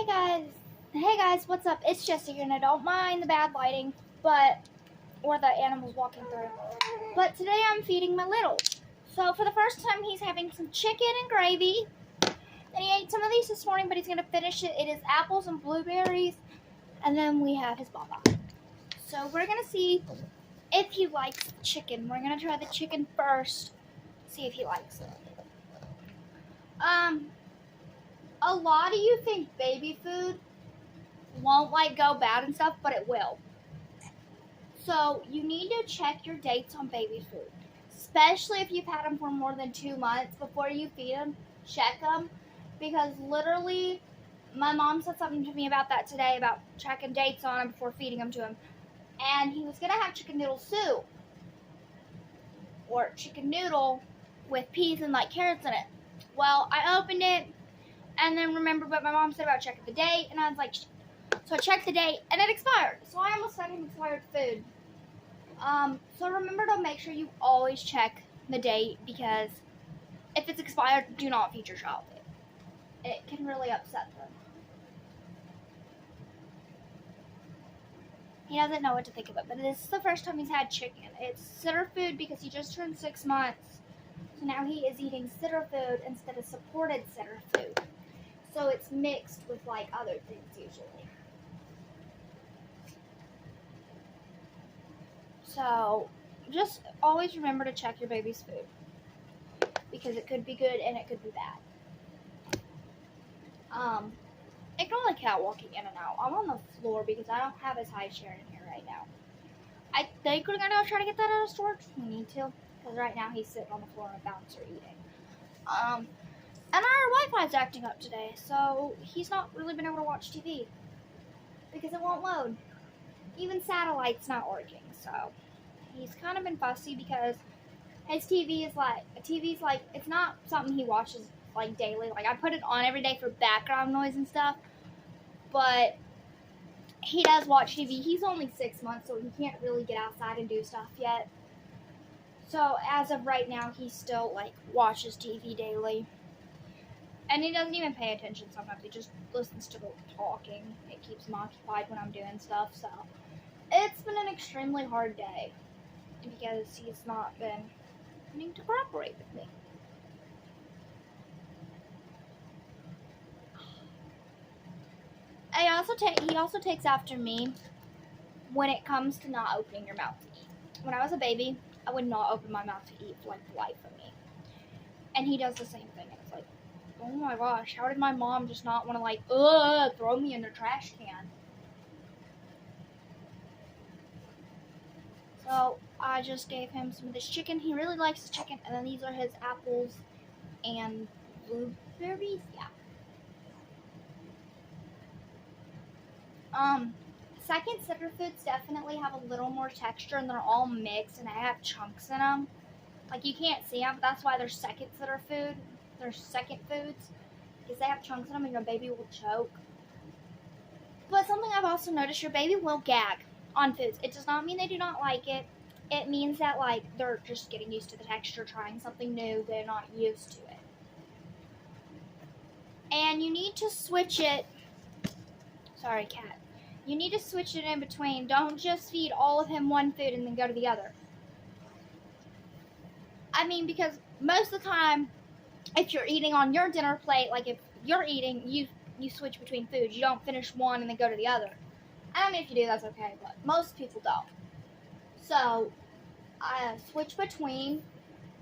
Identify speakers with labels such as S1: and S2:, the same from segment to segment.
S1: Hey guys, what's up? It's Jessie here, and I don't mind the bad lighting, or the animals walking through. But today I'm feeding my little. So for the first time, he's having some chicken and gravy. And he ate some of these this morning, but he's gonna finish it. It is apples and blueberries, and then we have his baba. So we're gonna see if he likes the chicken. We're gonna try the chicken first, see if he likes it. A lot of you think baby food won't go bad and stuff, but it will. So you need to check your dates on baby food, especially if you've had them for more than 2 months. Before you feed them, check them, because literally my mom said something to me about that today, about checking dates on them before feeding them to him. And he was gonna have chicken noodle soup or chicken noodle with peas and carrots in it. Well, I opened it and then remembered what my mom said about checking the date, and I was like, so I checked the date and it expired. So I almost fed him expired food. So remember to make sure you always check the date, because if it's expired, do not feed your child it. It can really upset them. He doesn't know what to think of it, but this is the first time he's had chicken. It's sitter food because he just turned 6 months. So now he is eating sitter food instead of supported sitter food. So it's mixed with other things usually. So just always remember to check your baby's food, because it could be good and it could be bad. Ignore the cat walking in and out. I'm on the floor because I don't have his high chair in here right now. I think we're gonna go try to get that out of storage. We need to, because right now he's sitting on the floor on a bouncer eating. And our Wi-Fi's acting up today, so he's not really been able to watch TV because it won't load. Even satellite's not working, so he's kind of been fussy because his TV's it's not something he watches daily. I put it on every day for background noise and stuff, but he does watch TV. He's only 6 months, so he can't really get outside and do stuff yet. So as of right now, he still watches TV daily. And he doesn't even pay attention sometimes. He just listens to the talking. It keeps him occupied when I'm doing stuff. So it's been an extremely hard day because he's not been wanting to cooperate with me. He also takes after me when it comes to not opening your mouth to eat. When I was a baby, I would not open my mouth to eat for the life of me. And he does the same thing. It's oh my gosh, how did my mom just not want to throw me in the trash can? So I just gave him some of this chicken. He really likes the chicken. And then these are his apples and blueberries. Yeah. Second sitter foods definitely have a little more texture, and they're all mixed, and they have chunks in them. You can't see them, but that's why they're second sitter food. They're second foods, because they have chunks in them and your baby will choke. But something I've also noticed, your baby will gag on foods. It does not mean they do not like it. It means that they're just getting used to the texture, trying something new. They're not used to it. And you need to switch it. Sorry, cat. You need to switch it in between. Don't just feed all of him one food and then go to the other. I mean, because most of the time, if you're eating on your dinner plate, if you're eating, you switch between foods. You don't finish one and then go to the other. I mean, if you do, that's okay, but most people don't. So, I switch between,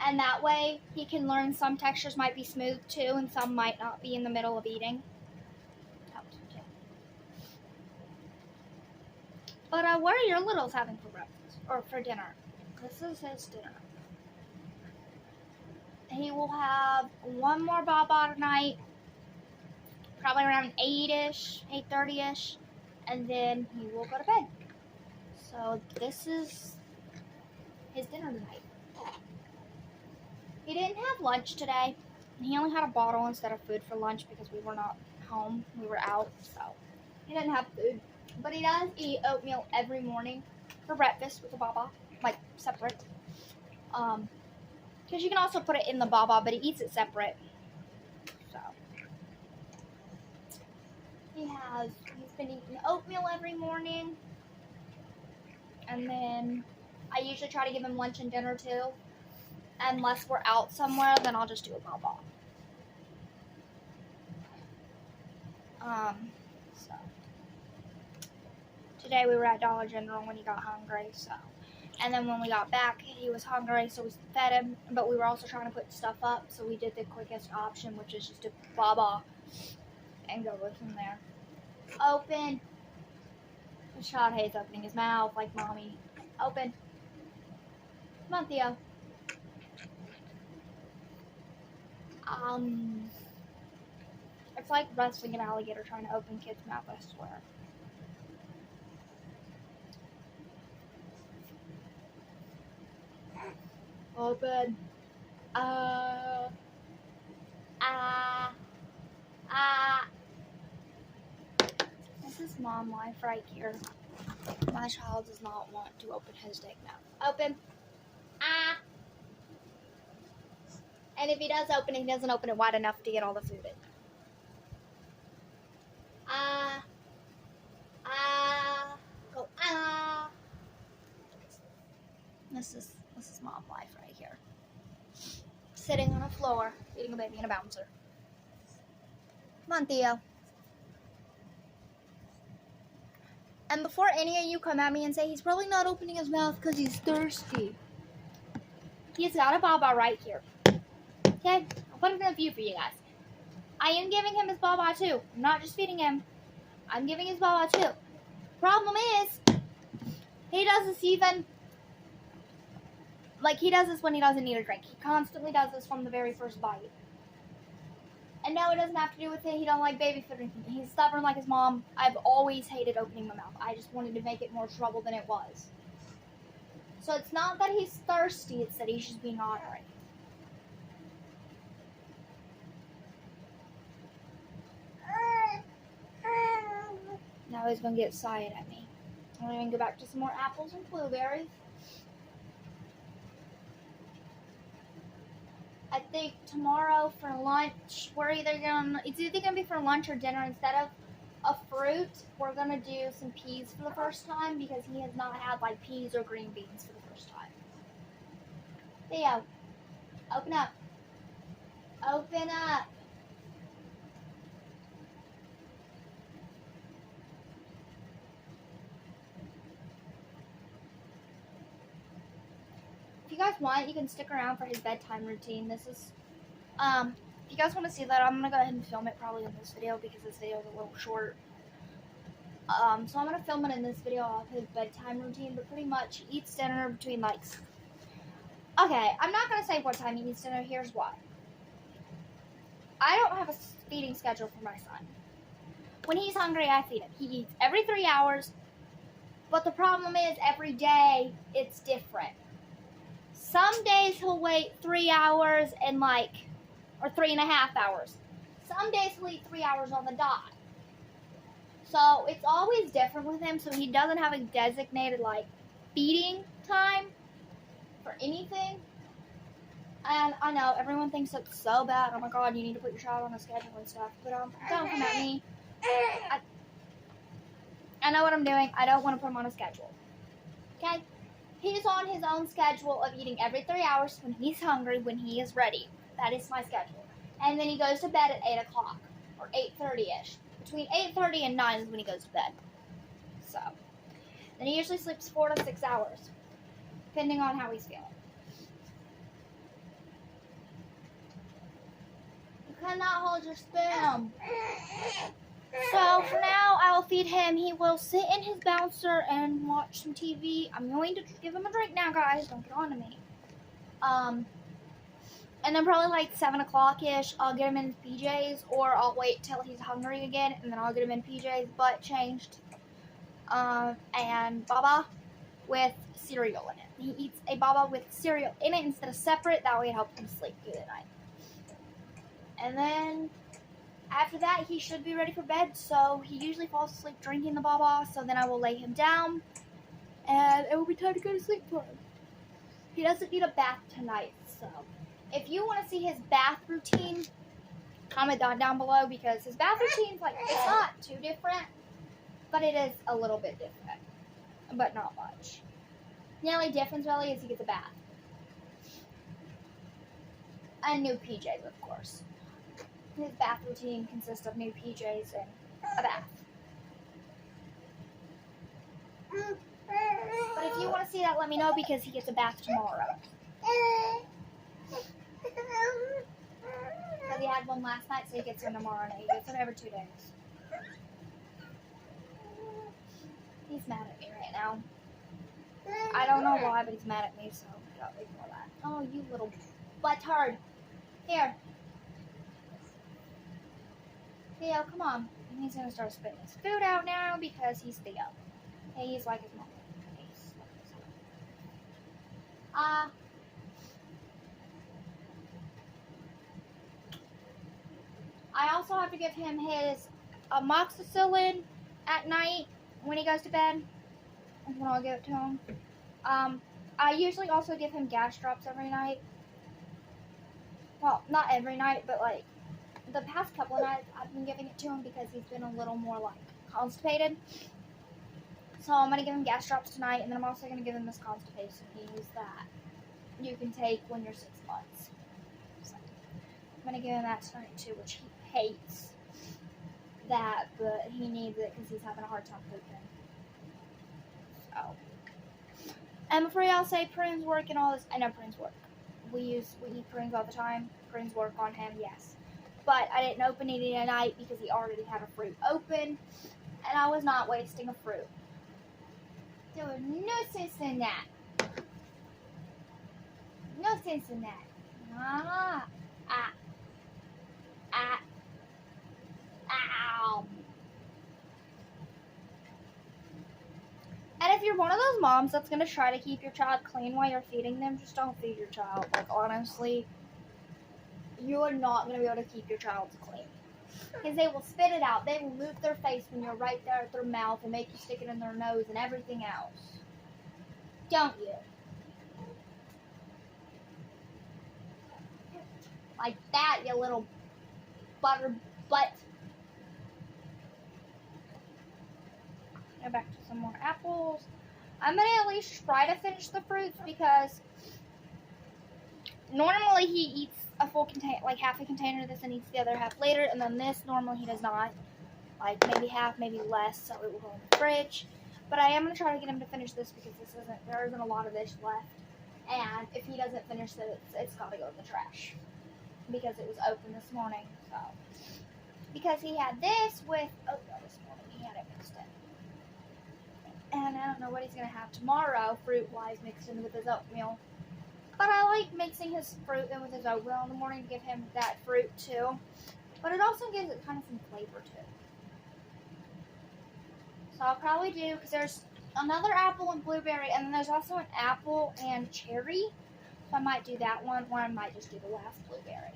S1: and that way he can learn some textures might be smooth too, and some might not be in the middle of eating. But what are your littles having for breakfast or for dinner? This is his dinner. He will have one more baba tonight, probably around 8-ish, 8:30-ish, and then he will go to bed. So this is his dinner tonight. He didn't have lunch today. He only had a bottle instead of food for lunch because we were not home. We were out, so he didn't have food. But he does eat oatmeal every morning for breakfast with the baba, separate. Because you can also put it in the baba, but he eats it separate. So he he's been eating oatmeal every morning. And then I usually try to give him lunch and dinner too. Unless we're out somewhere, then I'll just do a baba. So today we were at Dollar General when he got hungry, so. And then when we got back, he was hungry, so we fed him. But we were also trying to put stuff up, so we did the quickest option, which is just a baba and go with him there. Open. Rashad hates opening his mouth like mommy. Open. Come on, Theo. It's like wrestling an alligator trying to open kids' mouth, I swear. Open. This is mom life right here. My child does not want to open his dick mouth. Open. And if he does open it, he doesn't open it wide enough to get all the food in. Go, This is mom life right here. Sitting on a floor, eating a baby and a bouncer. Come on, Theo. And before any of you come at me and say he's probably not opening his mouth because he's thirsty, he's got a baba right here. Okay? I'll put it in a view for you guys. I am giving him his baba too. I'm not just feeding him. I'm giving his baba too. Problem is, he does this even, like he does this when he doesn't need a drink. He constantly does this from the very first bite. And no, it doesn't have to do with it. He don't like baby food drinking. He's stubborn like his mom. I've always hated opening my mouth. I just wanted to make it more trouble than it was. So it's not that he's thirsty, it's that he's just being honorary. Now he's going to get excited at me. I'm going to go back to some more apples and blueberries. I think tomorrow for lunch, it's either going to be for lunch or dinner. Instead of a fruit, we're going to do some peas for the first time because he has not had like peas or green beans for the first time. Theo, open up. Open up. If you guys want, you can stick around for his bedtime routine. This is, if you guys want to see that, I'm going to go ahead and film it probably in this video because this video is a little short. So I'm going to film it in this video of his bedtime routine, but pretty much he eats dinner between like, okay, I'm not going to say what time he eats dinner. Here's why. I don't have a feeding schedule for my son. When he's hungry, I feed him. He eats every 3 hours, but the problem is every day it's different. Some days he'll wait 3 hours and or 3.5 hours. Some days he'll eat 3 hours on the dot. So it's always different with him, so he doesn't have a designated feeding time for anything. And I know everyone thinks it's so bad. Oh my god, you need to put your child on a schedule and stuff. But don't come at me. I know what I'm doing. I don't want to put him on a schedule. Okay? He's on his own schedule of eating every 3 hours when he's hungry, when he is ready. That is my schedule. And then he goes to bed at 8 o'clock or 8:30ish. Between 8:30 and 9 is when he goes to bed. So, then he usually sleeps 4 to 6 hours, depending on how he's feeling. You cannot hold your spoon. So for now, I will feed him. He will sit in his bouncer and watch some TV. I'm going to give him a drink now, guys. Don't get on to me. And then probably 7 o'clock-ish, I'll get him in his PJs, or I'll wait till he's hungry again, and then I'll get him in PJs, butt changed, and baba with cereal in it. He eats a baba with cereal in it instead of separate. That way it helps him sleep through the night. And then after that, he should be ready for bed, so he usually falls asleep drinking the baba, so then I will lay him down, and it will be time to go to sleep for him. He doesn't need a bath tonight, so if you want to see his bath routine, comment that down below because his bath routine's like, it's not too different, but it is a little bit different, but not much. The only difference really is he gets a bath. And new PJs, of course. His bath routine consists of new PJs and a bath. But if you want to see that, let me know because he gets a bath tomorrow. Because he had one last night, so he gets one tomorrow night. He gets one every 2 days. He's mad at me right now. I don't know why, but he's mad at me, so don't ignore that. Oh, you little butthard. Here. Theo, come on. And he's going to start spitting his food out now because he's Theo. Hey, he's like his mom. I also have to give him his amoxicillin at night when he goes to bed. When I'll give it to him. I usually also give him gas drops every night. Well, not every night, but like the past couple of nights I've been giving it to him because he's been a little more like constipated. So I'm going to give him gas drops tonight, and then I'm also going to give him this constipation ease that you can take when you're 6 months. So I'm going to give him that tonight too, which he hates that, but he needs it because he's having a hard time pooping. So I'm afraid I'll say prunes work and all this. I know prunes work. We eat prunes all the time. Prunes work on him, yes. But I didn't open it tonight because he already had a fruit open, and I was not wasting a fruit. There was no sense in that. No sense in that. Ow. And if you're one of those moms that's going to try to keep your child clean while you're feeding them, just don't feed your child. Like, honestly, you are not going to be able to keep your child clean. Because they will spit it out. They will move their face when you're right there at their mouth and make you stick it in their nose and everything else. Don't you? Like that, you little butter butt. Go back to some more apples. I'm going to at least try to finish the fruits because normally he eats a full container, like half a container of this and eats the other half later. And then this, normally he does not. Like maybe half, maybe less, so it will go in the fridge. But I am going to try to get him to finish this because there isn't a lot of this left. And if he doesn't finish this, it's got to go in the trash. Because it was open this morning, so. Because he had this with oatmeal this morning. He had it mixed in. And I don't know what he's going to have tomorrow, fruit-wise, mixed in with his oatmeal. But I like mixing his fruit in with his oatmeal in the morning to give him that fruit, too. But it also gives it kind of some flavor, too. So I'll probably do, because there's another apple and blueberry, and then there's also an apple and cherry. So I might do that one, or I might just do the last blueberry.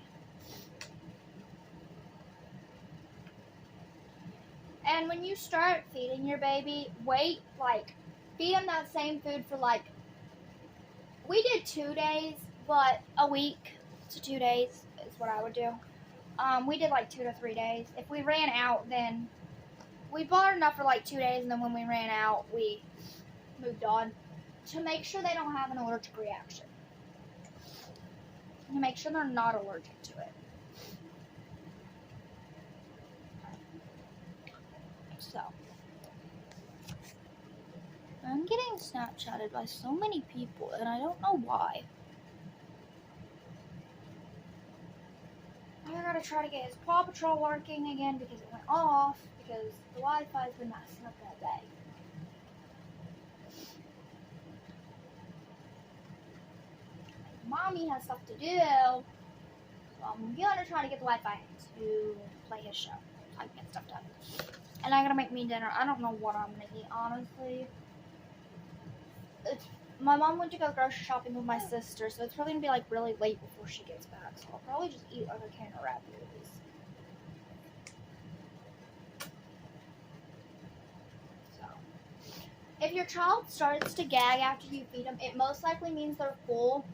S1: And when you start feeding your baby, feed them that same food for we did 2 days, but a week to 2 days is what I would do. We did 2 to 3 days. If we ran out, then we bought enough for 2 days, and then when we ran out, we moved on to make sure they don't have an allergic reaction. To make sure they're not allergic to it. So, I'm getting Snapchatted by so many people, and I don't know why. I gotta try to get his Paw Patrol working again because it went off, because the Wi-Fi's been messing up all day. Mommy has stuff to do, so I'm gonna try to get the Wi-Fi to play his show, so I can get stuff done. And I'm gonna make me dinner. I don't know what I'm gonna eat, honestly. My mom went to go grocery shopping with my sister, so it's probably gonna be really late before she gets back. So I'll probably just eat a can of raviolis. So, if your child starts to gag after you feed them, it most likely means they're full.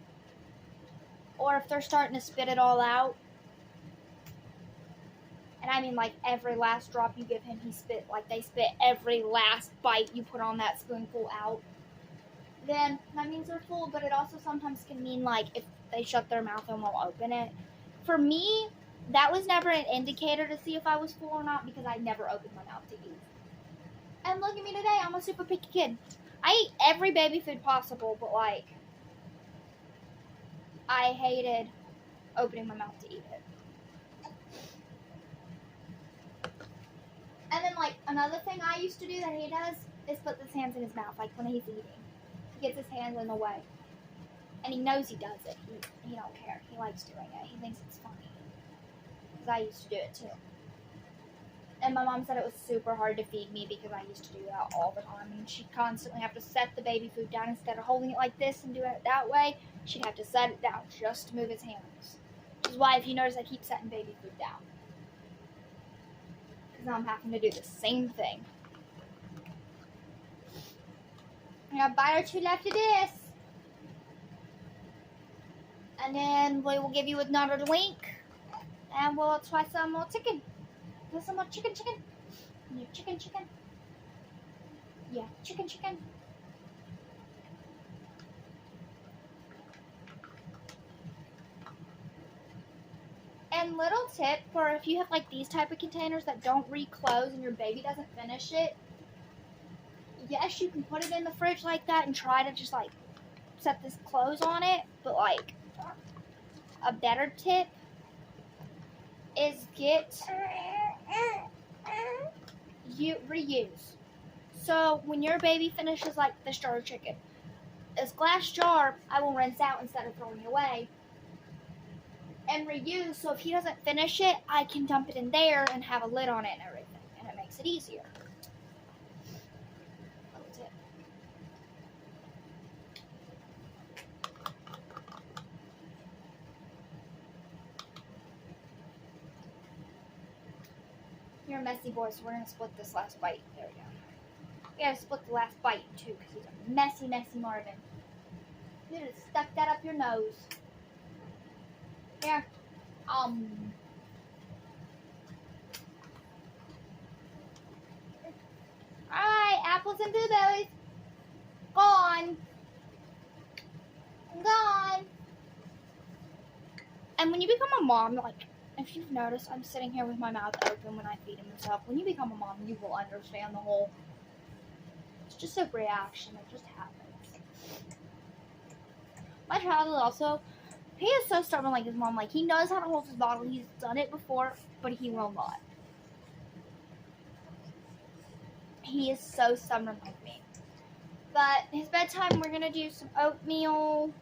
S1: Or if they're starting to spit it all out, And I mean, like, every last drop you give him, he spit. Like, they spit every last bite you put on that spoonful out. Then that means they're full, but it also sometimes can mean, like, if they shut their mouth and won't open it. For me, that was never an indicator to see if I was full or not because I never opened my mouth to eat. And look at me today, I'm a super picky kid. I eat every baby food possible, but, like, I hated opening my mouth to eat it. And then, like, another thing I used to do that he does is put his hands in his mouth, like, when he's eating. He gets his hands in the way. And he knows he does it. He don't care. He likes doing it. He thinks it's funny. Because I used to do it, too. And my mom said it was super hard to feed me because I used to do that all the time. And she'd constantly have to set the baby food down instead of holding it like this and doing it that way. She'd have to set it down just to move his hands. Which is why, if you notice, I keep setting baby food down. Now I'm having to do the same thing. I got a bite or two left of this. And then we will give you another drink. And we'll try some more chicken. There's some more chicken. Yeah, chicken. Yeah, chicken. And little tip for if you have like these type of containers that don't reclose and your baby doesn't finish it, yes, you can put it in the fridge like that and try to just like set this close on it, but like a better tip is reuse. So when your baby finishes like the starter chicken, this glass jar I will rinse out instead of throwing it away. And reuse, so if he doesn't finish it, I can dump it in there and have a lid on it and everything, and it makes it easier. That's it. You're a messy boy, so we're going to split this last bite. There we go. We gotta split the last bite, too, because he's a messy Marvin. You just stuck that up your nose. Here. Alright, apples and blueberries. Gone. And when you become a mom, like, if you've noticed, I'm sitting here with my mouth open when I feed him and stuff. When you become a mom, you will understand the whole. It's just a reaction. It just happens. My child also. He is so stubborn like his mom. Like, he knows how to hold his bottle. He's done it before, but he will not. He is so stubborn like me. But his bedtime, we're going to do some oatmeal,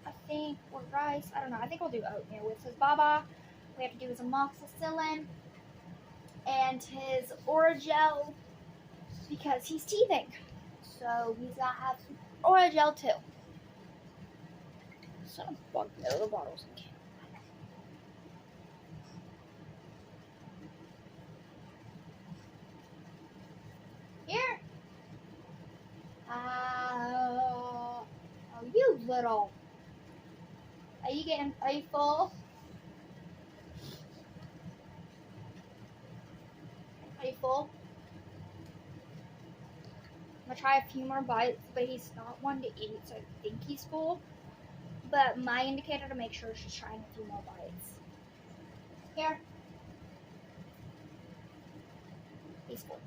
S1: I think, or rice. I don't know. I think we'll do oatmeal with his baba. We have to do his amoxicillin and his Orajel because he's teething. So he's got to have some Orajel too. So fuck no, the bottles in can. Here. Oh, you little. Are you full? Are you full? I'm gonna try a few more bites, but he's not one to eat, so I think he's full. But my indicator to make sure is just trying a few more bites. Here. He's full.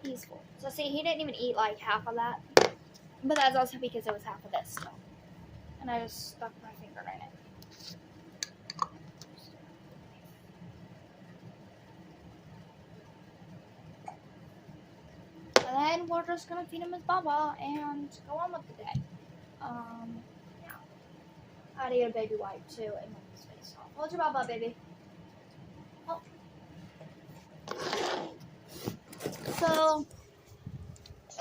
S1: He's full. So see, he didn't even eat like half of that. But that's also because it was half of this. So. And I just stuck my finger in it. And then we're just gonna feed him his baba and go on with the day. Yeah. I had to get a baby wipe too and wipe his face off. Hold your baba, baby. Oh. So,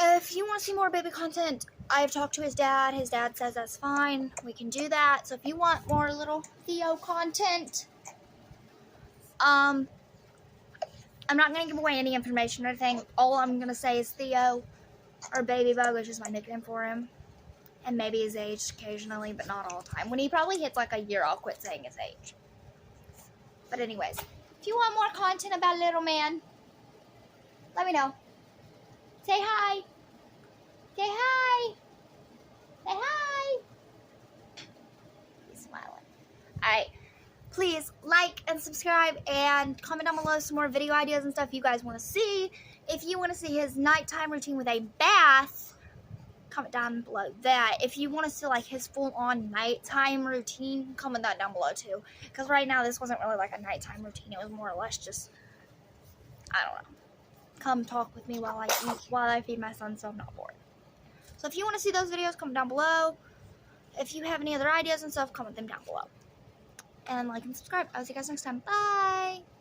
S1: if you want to see more baby content, I've talked to his dad. His dad says that's fine. We can do that. So if you want more little Theo content, I'm not going to give away any information or anything. All I'm going to say is Theo, or Baby Bug, which is my nickname for him. And maybe his age occasionally, but not all the time. When he probably hits like a year, I'll quit saying his age. But anyways, If you want more content about little man, let me know. Say hi. Say hi. Say hi. He's smiling. Alright. Please like and subscribe and comment down below some more video ideas and stuff you guys want to see. If you want to see his nighttime routine with a bath, comment down below that. If you want to see like his full-on nighttime routine, comment that down below too. Because right now this wasn't really like a nighttime routine. It was more or less just, I don't know. Come talk with me while I feed my son so I'm not bored. So if you want to see those videos, comment down below. If you have any other ideas and stuff, comment them down below. And like and subscribe. I'll see you guys next time. Bye!